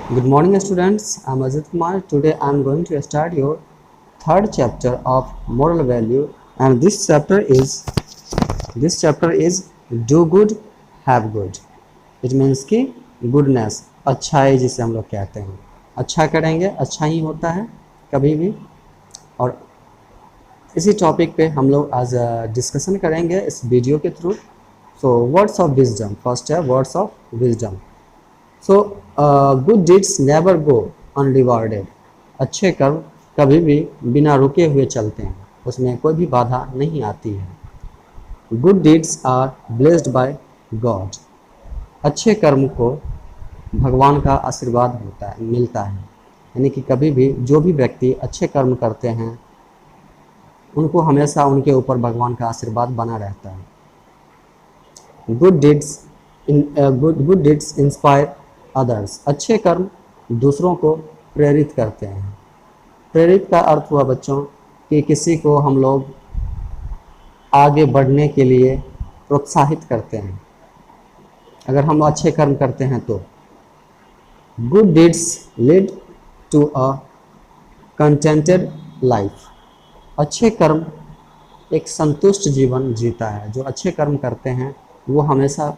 Good morning students, I am Ajit Kumar. Today I am going to start your third chapter of moral value, and this chapter is do good have good. It means कि goodness, अच्छाई जिसे हम लोग कहते हैं, अच्छा करेंगे अच्छा ही होता है कभी भी। और इसी टॉपिक पे हम लोग आज डिस्कशन करेंगे इस वीडियो के through. So words of wisdom, first है words of wisdom. So good deeds never go unrewarded. अच्छे कर्म कभी भी बिना रुके हुए चलते हैं, उसमें कोई भी बाधा नहीं आती है। Good deeds are blessed by God. अच्छे कर्म को भगवान का आशीर्वाद मिलता है, यानी कि कभी भी जो भी व्यक्ति अच्छे कर्म करते हैं उनको हमेशा उनके ऊपर भगवान का आशीर्वाद बना रहता है। Good deeds inspire others. अच्छे कर्म दूसरों को प्रेरित करते हैं। प्रेरित का अर्थ हुआ बच्चों कि किसी को हम लोग आगे बढ़ने के लिए प्रोत्साहित करते हैं अगर हम अच्छे कर्म करते हैं तो। Good deeds lead to a contented life. अच्छे कर्म एक संतुष्ट जीवन जीता है। जो अच्छे कर्म करते हैं वो हमेशा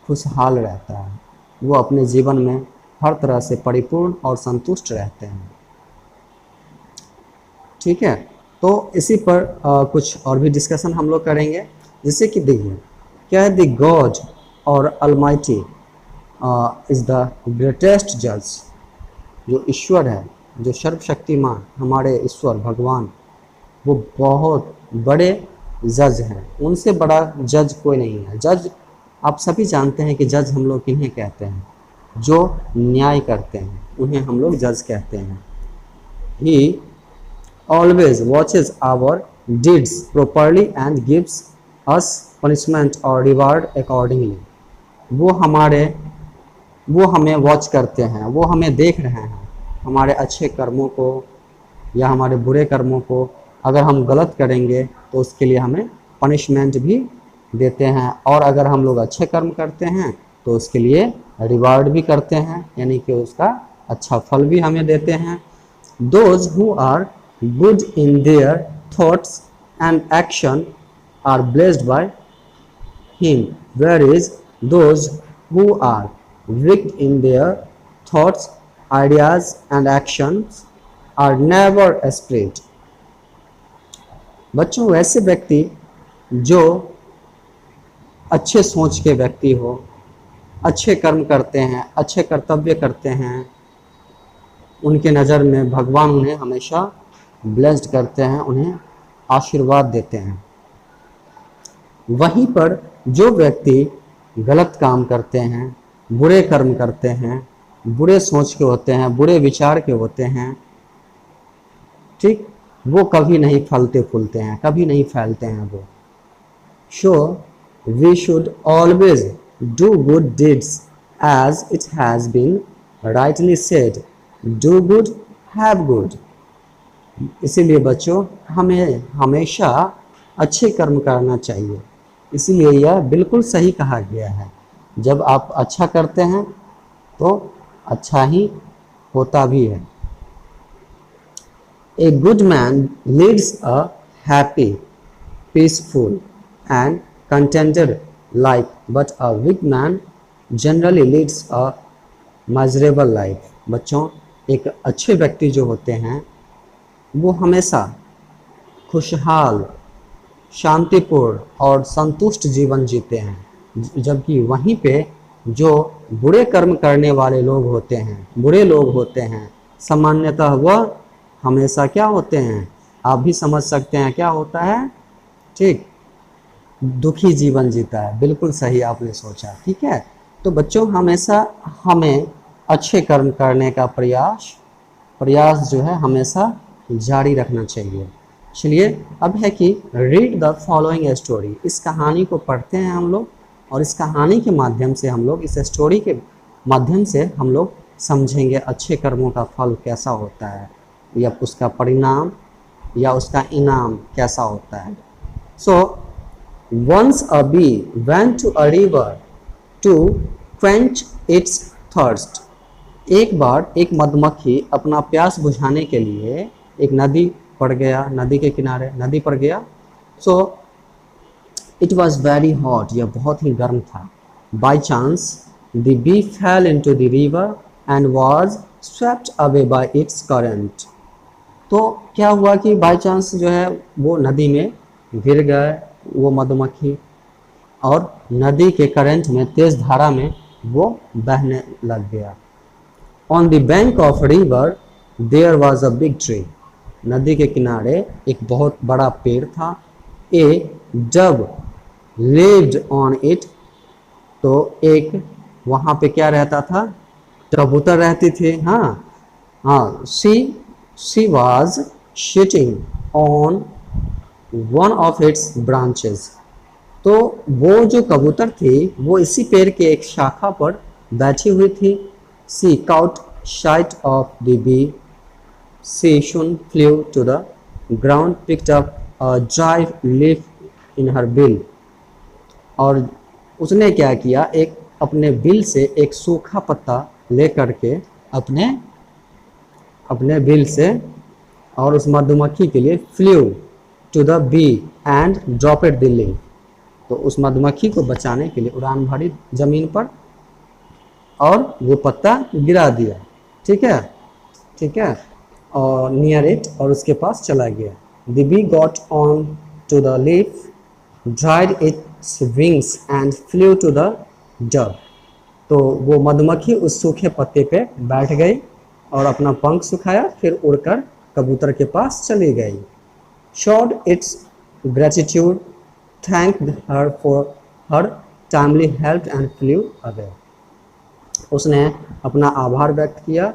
खुशहाल रहता है, वो अपने जीवन में हर तरह से परिपूर्ण और संतुष्ट रहते हैं। ठीक है, तो इसी पर कुछ और भी डिस्कशन हम लोग करेंगे। जैसे कि देखिए क्या है, द गॉड और अलमाइटी इज़ द ग्रेटेस्ट जज। जो ईश्वर है, जो सर्वशक्तिमान हमारे ईश्वर भगवान, वो बहुत बड़े जज हैं। उनसे बड़ा जज कोई नहीं है। जज आप सभी जानते हैं कि जज हम लोग किन्हें कहते हैं, जो न्याय करते हैं उन्हें हम लोग जज कहते हैं। He always watches our deeds properly and gives us punishment और रिवार्ड अकॉर्डिंगली। वो हमें वॉच करते हैं, वो हमें देख रहे हैं हमारे अच्छे कर्मों को या हमारे बुरे कर्मों को। अगर हम गलत करेंगे तो उसके लिए हमें पनिशमेंट भी देते हैं, और अगर हम लोग अच्छे कर्म करते हैं तो उसके लिए रिवार्ड भी करते हैं, यानी कि उसका अच्छा फल भी हमें देते हैं। Those who are good in their thoughts and action are blessed by him, where is those who are weak in their thoughts, ideas and actions are never spread. बच्चों, वैसे व्यक्ति जो अच्छे सोच के व्यक्ति हो, अच्छे कर्म करते हैं, अच्छे कर्तव्य करते हैं, उनके नज़र में भगवान उन्हें हमेशा ब्लेस्ड करते हैं, उन्हें आशीर्वाद देते हैं। वहीं पर जो व्यक्ति गलत काम करते हैं, बुरे कर्म करते हैं, बुरे सोच के होते हैं, बुरे विचार के होते हैं, ठीक, वो कभी नहीं फलते फूलते हैं, कभी नहीं फैलते हैं वो। So we should always do good deeds as it has been rightly said, do good have good. इसीलिए बच्चों हमें हमेशा अच्छे कर्म करना चाहिए। इसीलिए यह बिल्कुल सही कहा गया है, जब आप अच्छा करते हैं तो अच्छा ही होता भी है। A good man leads a happy, peaceful and contented life, but a weak man generally leads a miserable life. बच्चों, एक अच्छे व्यक्ति जो होते हैं वो हमेशा खुशहाल, शांतिपूर्ण और संतुष्ट जीवन जीते हैं, जबकि वहीं पे जो बुरे कर्म करने वाले लोग होते हैं, बुरे लोग होते हैं, सामान्यतः वह हमेशा क्या होते हैं, आप भी समझ सकते हैं क्या होता है, ठीक, दुखी जीवन जीता है। बिल्कुल सही आपने सोचा, ठीक है। तो बच्चों हमेशा हमें अच्छे कर्म करने का प्रयास जो है हमेशा जारी रखना चाहिए। चलिए अब है कि रीड द फॉलोइंग स्टोरी। इस कहानी को पढ़ते हैं हम लोग, और इस कहानी के माध्यम से हम लोग, इस स्टोरी के माध्यम से हम लोग समझेंगे अच्छे कर्मों का फल कैसा होता है, या उसका परिणाम या उसका इनाम कैसा होता है। So once a bee went to a river to quench its thirst. एक बार एक मधुमक्खी अपना प्यास बुझाने के लिए एक नदी पर गया, नदी के किनारे नदी पर गया। So it was very hot, यह बहुत ही गर्म था। By chance the bee fell into the river and was swept away by its current. तो क्या हुआ कि बाई चांस जो है वो नदी में गिर गए वो मधुमक्खी, और नदी के करंट में, तेज धारा में वो बहने लग गया। On the bank of river there was a big tree. नदी के किनारे एक बहुत बड़ा पेड़ था। A dove lived on it. तो एक वहाँ पे क्या रहता था, कबूतर रहती थी। हाँ हाँ, she was sitting on one of its branches. तो वो जो कबूतर थी वो इसी पेड़ के एक शाखा पर बैठी हुई थी। She caught sight of the bee, she soon flew to the ground, picked up a dry leaf in her bill। और उसने क्या किया, एक अपने बिल से एक सूखा पत्ता ले करके अपने बिल से, और उस मधुमक्खी के लिए flew to the bee and dropped the leaf. तो उस मधुमक्खी को बचाने के लिए उड़ान भरी जमीन पर और वो पत्ता गिरा दिया। ठीक है, ठीक है, और नियर इट, और उसके पास चला गया। The bee got on to the leaf, dried its wings and flew to the dove. तो वो मधुमक्खी उस सूखे पत्ते पे बैठ गई और अपना पंख सुखाया, फिर उड़कर कबूतर के पास चली गई। Showed it's gratitude, thanked her for her timely help and flu away. उसने अपना आभार व्यक्त किया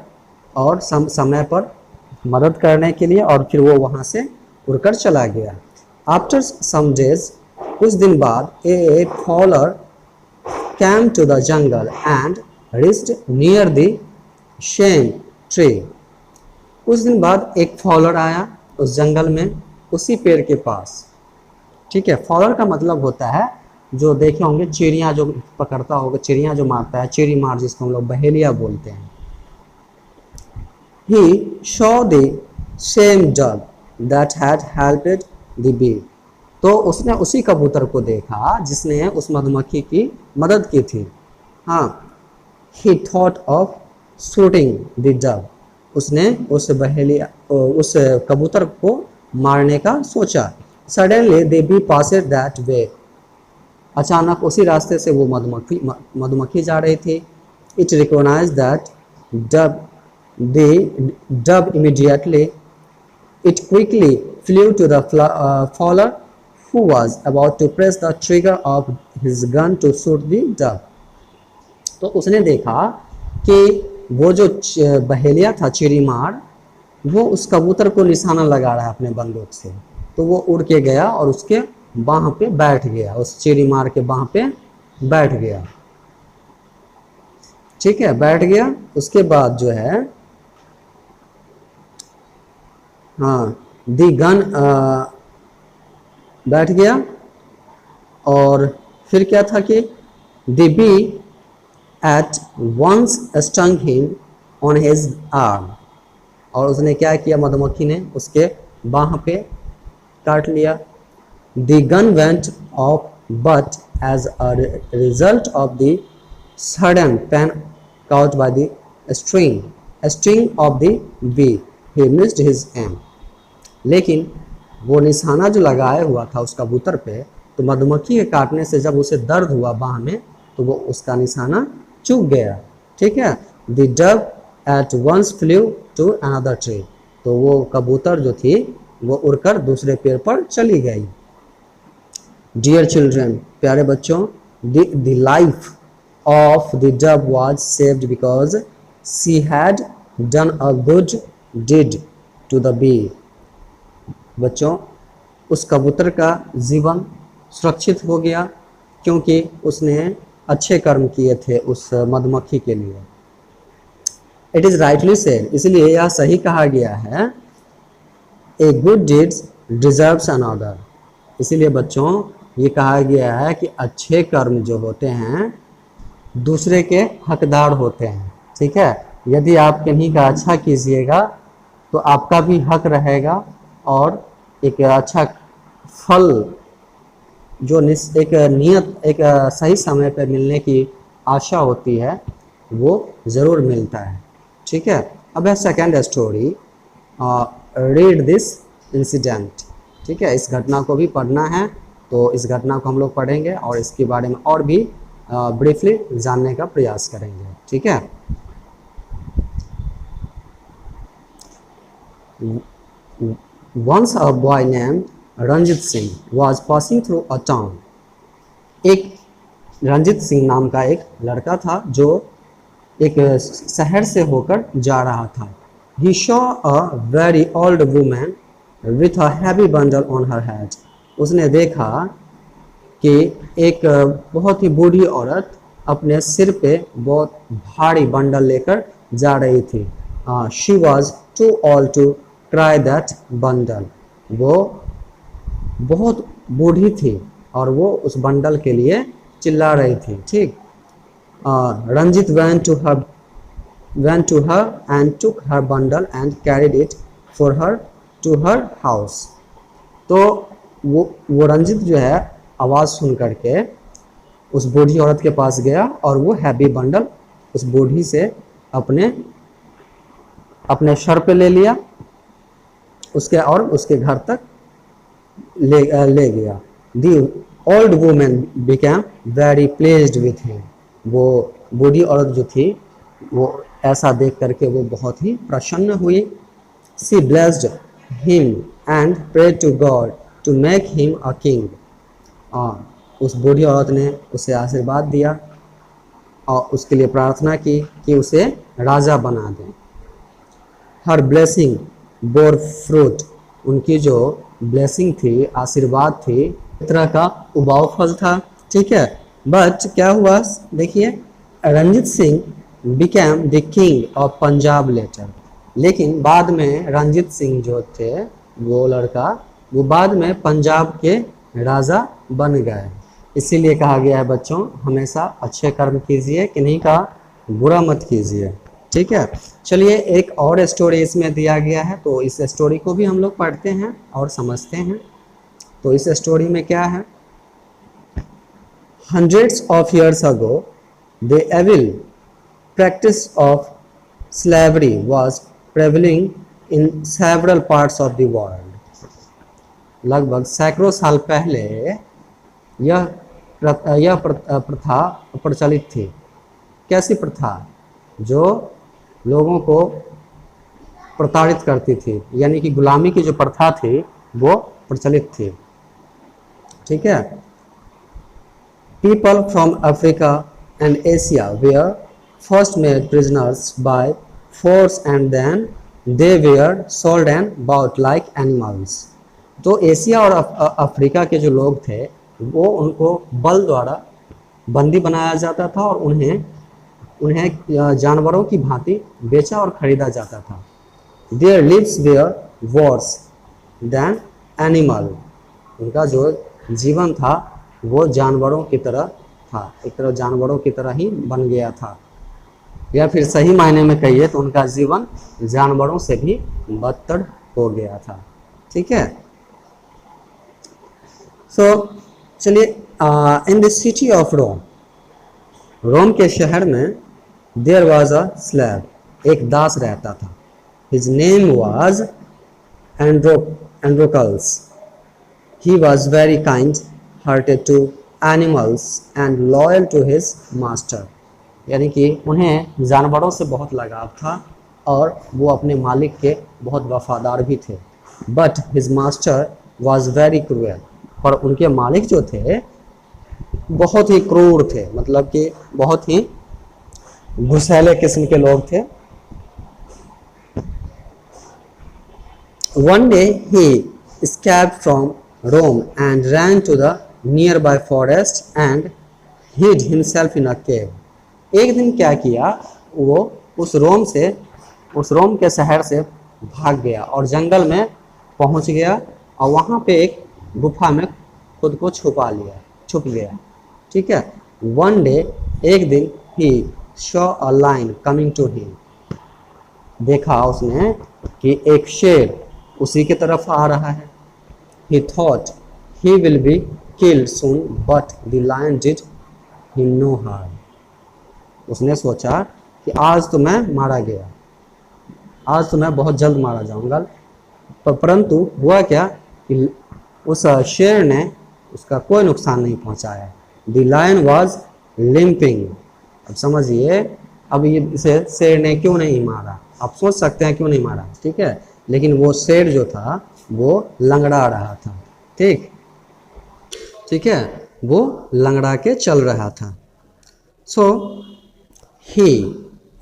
और समय पर मदद करने के लिए, और फिर वो वहाँ से उड़कर चला गया। आफ्टर सम डेज, कुछ दिन बाद, ए faller came to the jungle and reached near the same tree। कुछ दिन बाद एक फॉलर आया उस जंगल में, उसी पेड़ के पास। ठीक है, फॉलर का मतलब होता है, जो देखे होंगे चिड़िया जो पकड़ता होगा, चिड़िया जो मारता है, चिड़ी मार जिसको हम लोग बहेलिया बोलते हैं। He saw the same dove that had helped the bee। तो उसने उसी कबूतर को देखा जिसने उस मधुमक्खी की मदद की थी। हाँ, he thought of shooting the dove। उसने उस कबूतर को मारने का सोचा। Suddenly the bee passed that way। अचानक उसी रास्ते से वो मधुमक्खी जा रही थी। It recognized that dove, the dove immediately, it quickly flew to the fowler who was about to press the trigger of his gun to shoot the dove। तो उसने देखा कि वो जो बहेलिया था चिड़ीमार, वो उस कबूतर को निशाना लगा रहा है अपने बंदूक से। तो वो उड़ के गया और उसके बाह पे बैठ गया, उस चिड़ीमार के बाह पे बैठ गया। ठीक है, बैठ गया। उसके बाद जो है, हाँ, दी गन बैठ गया, और फिर क्या था कि the bee at once stung him on his arm. और उसने क्या किया, मधुमक्खी ने उसके बाह पे काट लिया। The gun went off but as a result of the sudden pain caught by the string of the bee, he missed his aim। लेकिन वो निशाना जो लगाया हुआ था उस कबूतर पे, तो मधुमक्खी के काटने से जब उसे दर्द हुआ बाह में, तो वो उसका निशाना चूक गया। ठीक है, the dove at once flew to another tree। तो वो कबूतर जो थी वो उड़कर दूसरे पेड़ पर चली गई। Dear children, प्यारे बच्चों, the life of the dove was saved because she had done a good deed to the bee। बच्चों, उस कबूतर का जीवन सुरक्षित हो गया क्योंकि उसने अच्छे कर्म किए थे उस मधुमक्खी के लिए। इट इज़ राइटली सेड, इसलिए यह सही कहा गया है, a good deeds deserves another. इसीलिए बच्चों, ये कहा गया है कि अच्छे कर्म जो होते हैं दूसरे के हकदार होते हैं। ठीक है, यदि आप किन्हीं का अच्छा कीजिएगा तो आपका भी हक रहेगा और एक अच्छा फल जो एक नियत एक सही समय पर मिलने की आशा होती है वो ज़रूर मिलता है। ठीक है, अब है second story, read this incident. ठीक है, इस घटना को भी पढ़ना है, तो इस घटना को हम लोग पढ़ेंगे और इसके बारे में और भी ब्रीफली जानने का प्रयास करेंगे। ठीक है, Once a boy named Ranjit Singh was passing through a town. एक रंजित सिंह नाम का एक लड़का था जो एक शहर से होकर जा रहा था। He saw a very old woman with a heavy bundle on her head. उसने देखा कि एक बहुत ही बूढ़ी औरत अपने सिर पे बहुत भारी बंडल लेकर जा रही थी। She was too old to carry that bundle. वो बहुत बूढ़ी थी और वो उस बंडल के लिए चिल्ला रही थी। ठीक, Ranjit went to her and took her bundle and carried it for her to her house. तो वो रंजित जो है आवाज़ सुन करके उस बूढ़ी औरत के पास गया और वो हैवी बंडल उस बूढ़ी से अपने सर पे ले लिया उसके घर तक ले गया। The old woman became very pleased with him. वो बूढ़ी औरत जो थी वो ऐसा देख करके वो बहुत ही प्रसन्न हुई। She blessed him and prayed to God to make him a king. उस बूढ़ी औरत ने उसे आशीर्वाद दिया और उसके लिए प्रार्थना की कि उसे राजा बना दें। Her blessing bore fruit. उनकी जो ब्लेसिंग थी, आशीर्वाद थी, एक तरह का उबाऊ फल था। ठीक है, बट क्या हुआ देखिए, Ranjit Singh became the king of Punjab later. लेकिन बाद में रंजित सिंह जो थे वो लड़का वो बाद में पंजाब के राजा बन गए। इसीलिए कहा गया है बच्चों, हमेशा अच्छे कर्म कीजिए, किन्हीं का बुरा मत कीजिए। ठीक है, चलिए एक और स्टोरी इसमें दिया गया है, तो इस स्टोरी को भी हम लोग पढ़ते हैं और समझते हैं। तो इस स्टोरी में क्या है, hundreds of years ago the evil practice of slavery was prevailing in several parts of the world. लगभग सैकड़ों साल पहले यह प्रथा प्रचलित थी। कैसी प्रथा? जो लोगों को प्रताड़ित करती थी, यानी कि गुलामी की जो प्रथा थी वो प्रचलित थी। ठीक है, people from Africa and Asia were first made prisoners by force and then they were sold and bought like animals. तो एशिया और अफ्रीका के जो लोग थे वो उनको बल द्वारा बंदी बनाया जाता था और उन्हें जानवरों की भांति बेचा और खरीदा जाता था। Their lives were worse than animal. उनका जो जीवन था वो जानवरों की तरह था, एक तरह जानवरों की तरह ही बन गया था, या फिर सही मायने में कहिए तो उनका जीवन जानवरों से भी बदतर हो गया था। ठीक है, चलिए in the city of Rome के शहर में देयर वाज अ स्लेव, एक दास रहता था। His name was Androcles. He was very kind hearted to animals and loyal to his master. यानी कि उन्हें जानवरों से बहुत लगाव था और वो अपने मालिक के बहुत वफादार भी थे। But his master was very cruel. और उनके मालिक जो थे बहुत ही क्रूर थे, मतलब कि बहुत ही घुसैले किस्म के लोग थे। One day he escaped from Rome and ran to the nearby forest and hid himself in a cave. एक दिन क्या किया, वो उस रोम के शहर से भाग गया और जंगल में पहुंच गया और वहां पे एक गुफा में खुद को छुप गया। ठीक है, वन डे, एक दिन, he saw a lion coming to him. देखा उसने कि एक शेर उसी की तरफ आ रहा है। He thought he will be killed soon, but the lion did him no harm. उसने सोचा कि आज तो मैं मारा गया, आज तो मैं बहुत जल्द मारा जाऊंगा, परंतु हुआ क्या कि उस शेर ने उसका कोई नुकसान नहीं पहुंचाया। The lion was limping. अब समझिए, अब ये इसे शेर ने क्यों नहीं मारा, आप सोच सकते हैं क्यों नहीं मारा, ठीक है, लेकिन वो शेर जो था वो लंगड़ा रहा था, ठीक है, वो लंगड़ा के चल रहा था। सो ही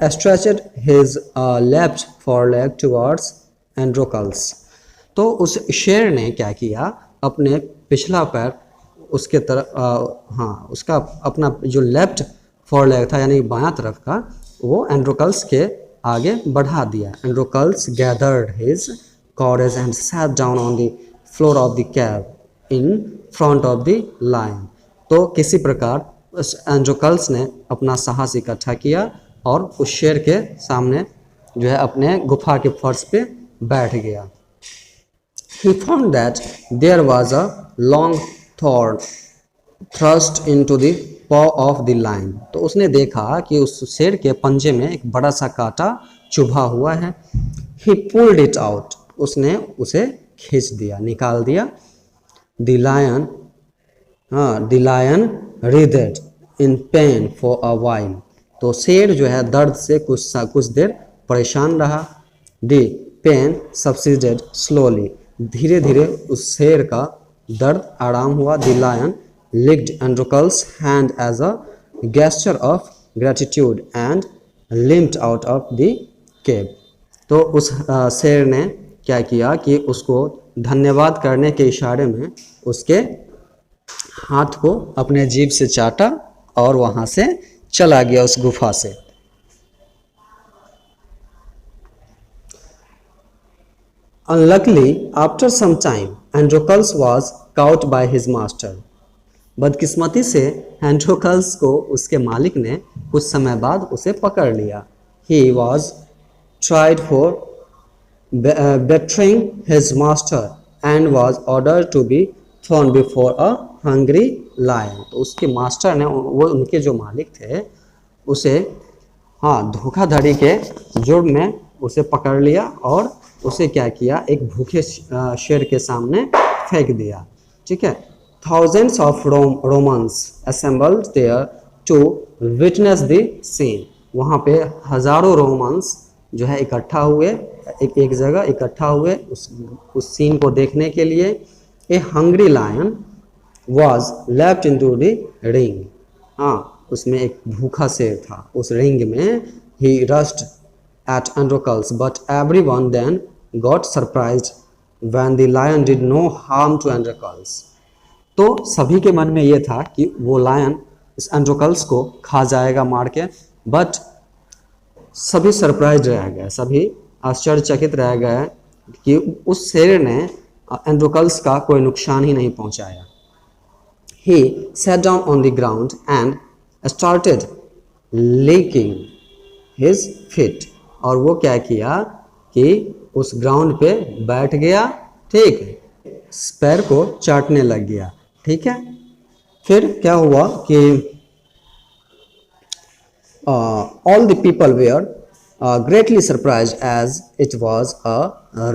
stretched his left foreleg towards Androcles. तो उस शेर ने क्या किया, अपने पिछला पैर उसके तरफ हाँ उसका अपना जो लेफ्ट फोरलेग था यानी बायां तरफ का, वो एंड्रोकल्स के आगे बढ़ा दिया। Androcles gathered his courage and sat down on the floor of the cave in front of the lion. तो किसी प्रकार उस एंड्रोकल्स ने अपना साहस इकट्ठा किया और उस शेर के सामने जो है अपने गुफा के फर्श पे बैठ गया। He found that there was a long thorn thrust into the paw of the lion. तो उसने देखा कि उस शेर के पंजे में एक बड़ा सा कांटा चुभा हुआ है। He pulled it out. उसने उसे खींच दिया, निकाल दिया। The lion writhed in pain for a while. तो शेर जो है दर्द से कुछ देर परेशान रहा। The pain subsided slowly. धीरे धीरे उस शेर का दर्द आराम हुआ। The lion licked Androcles' hand as a gesture of gratitude and limped out of the cave. तो उस शेर ने क्या किया कि उसको धन्यवाद करने के इशारे में उसके हाथ को अपने जीभ से चाटा और वहां से चला गया उस गुफा से। Unluckily, after some time, Androcles was caught by his master. बदकिस्मती से एंड्रोकल्स को उसके मालिक ने कुछ समय बाद उसे पकड़ लिया। He was tried for betraying his master and was ordered to be thrown before a hungry lion. तो उसके मास्टर ने, वो उनके जो मालिक थे, उसे धोखाधड़ी के जुर्म में उसे पकड़ लिया और उसे क्या किया, एक भूखे शेर के सामने फेंक दिया, ठीक है। Thousands of Romans assembled there to witness the scene. वहाँ पे हजारों रोमन्स जो है इकट्ठा हुए, एक जगह इकट्ठा हुए उस सीन को देखने के लिए। A hungry lion was left into the ring. उसमें एक भूखा शेर था उस रिंग में। He rushed at Androcles, but everyone then got surprised when the lion did no harm to Androcles. तो सभी के मन में ये था कि वो लायन इस एंड्रोकल्स को खा जाएगा मार के, बट सभी सरप्राइज रह गए, सभी आश्चर्यचकित रह गए कि उस शेर ने एंड्रोकल्स का कोई नुकसान ही नहीं पहुंचाया। He sat down on the ground and started licking his feet. और वो क्या किया कि उस ग्राउंड पे बैठ गया, ठीक है, पैर को चाटने लग गया, ठीक है। फिर क्या हुआ कि all the people were greatly surprised as it was a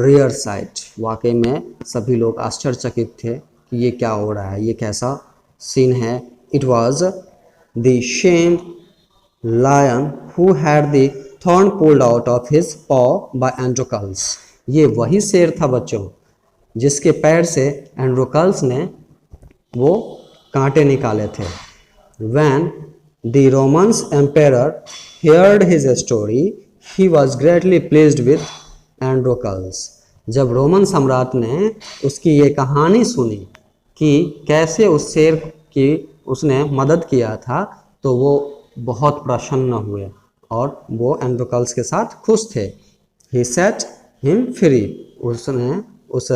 rare sight. वाकई में सभी लोग आश्चर्यचकित थे कि ये क्या हो रहा है, ये कैसा सीन है। It was the shamed lion who had the thorn pulled out of his paw by Androcles. ये वही शेर था बच्चों जिसके पैर से एंड्रोकल्स ने वो कांटे निकाले थे। When the Roman emperor heard his story, he was greatly pleased with Androcles. जब रोमन सम्राट ने उसकी ये कहानी सुनी कि कैसे उस शेर की उसने मदद किया था, तो वो बहुत प्रसन्न हुए और वो एंड्रोकल्स के साथ खुश थे। He set him free. उसने उस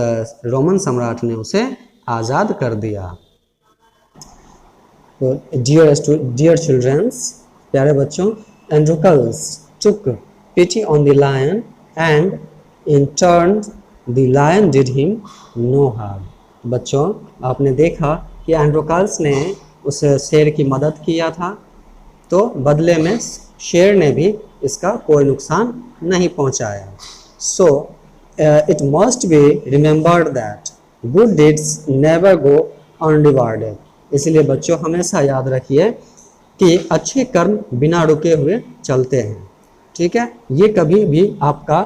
रोमन सम्राट ने उसे आज़ाद कर दिया। तो डियर चिल्ड्रंस, प्यारे बच्चों, एंड्रोकल्स took pity on the lion and in turn the lion did him no harm. बच्चों, आपने देखा कि एंड्रोकाल्स ने उस शेर की मदद किया था, तो बदले में शेर ने भी इसका कोई नुकसान नहीं पहुंचाया. So it must be remembered that good deeds never go unrewarded. इसलिए बच्चों हमेशा याद रखिए कि अच्छे कर्म बिना रुके हुए चलते हैं. ठीक है, ये कभी भी आपका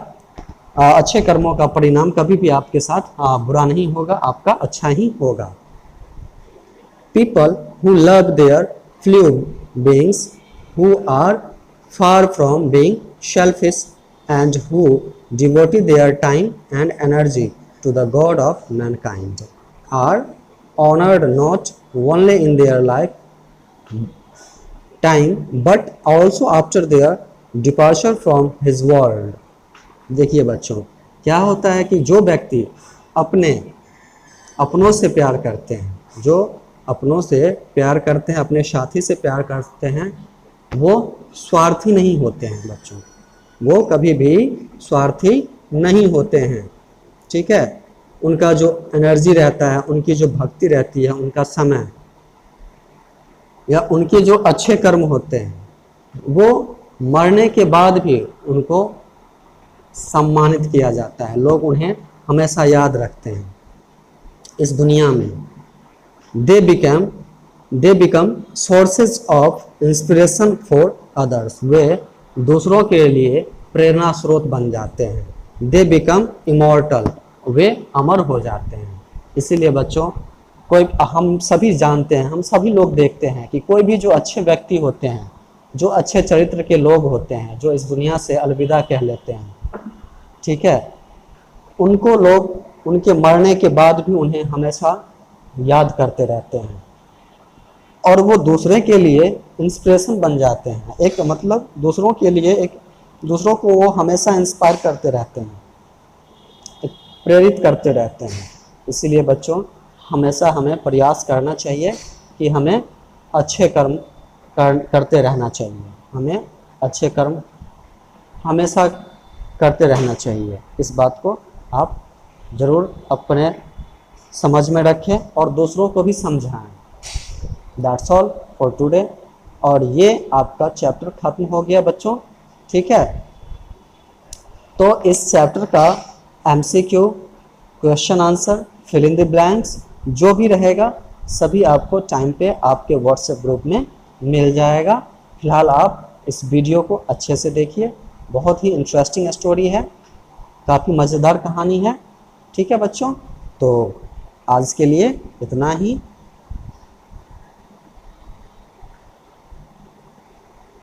अच्छे कर्मों का परिणाम कभी भी आपके साथ बुरा नहीं होगा, आपका अच्छा ही होगा. People who love their fellow beings, who are far from being selfish, and who devote their time and energy to the God of mankind, are honored not only in their lifetime but also after their departure from his world. देखिए बच्चों, क्या होता है कि जो व्यक्ति अपनों से प्यार करते हैं, जो अपनों से प्यार करते हैं, अपने साथी से प्यार करते हैं, वो स्वार्थी नहीं होते हैं बच्चों, वो कभी भी स्वार्थी नहीं होते हैं. ठीक है, उनका जो एनर्जी रहता है, उनकी जो भक्ति रहती है, उनका समय या उनके जो अच्छे कर्म होते हैं, वो मरने के बाद भी उनको सम्मानित किया जाता है. लोग उन्हें हमेशा याद रखते हैं इस दुनिया में. They become sources of inspiration for others. वे दूसरों के लिए प्रेरणा स्रोत बन जाते हैं. They become immortal. वे अमर हो जाते हैं. इसीलिए बच्चों, हम सभी जानते हैं, हम सभी लोग देखते हैं कि कोई भी जो अच्छे व्यक्ति होते हैं, जो अच्छे चरित्र के लोग होते हैं, जो इस दुनिया से अलविदा कह लेते हैं, ठीक है, उनको लोग उनके मरने के बाद भी उन्हें हमेशा याद करते रहते हैं और वो दूसरे के लिए इंस्पिरेशन बन जाते हैं. एक मतलब दूसरों के लिए दूसरों को वो हमेशा इंस्पायर करते रहते हैं, प्रेरित करते रहते हैं. इसीलिए बच्चों, हमेशा हमें प्रयास करना चाहिए कि हमें अच्छे कर्म करते रहना चाहिए. हमें अच्छे कर्म हमेशा करते रहना चाहिए. इस बात को आप ज़रूर अपने समझ में रखें और दूसरों को भी समझाएं. That's all for today. और ये आपका चैप्टर ख़त्म हो गया बच्चों. ठीक है, तो इस चैप्टर का MCQ, question answer, fill in the blanks जो भी रहेगा सभी आपको टाइम पे आपके व्हाट्सएप ग्रुप में मिल जाएगा. फिलहाल आप इस वीडियो को अच्छे से देखिए, बहुत ही इंटरेस्टिंग स्टोरी है, काफ़ी मज़ेदार कहानी है. ठीक है बच्चों, तो आज के लिए इतना ही.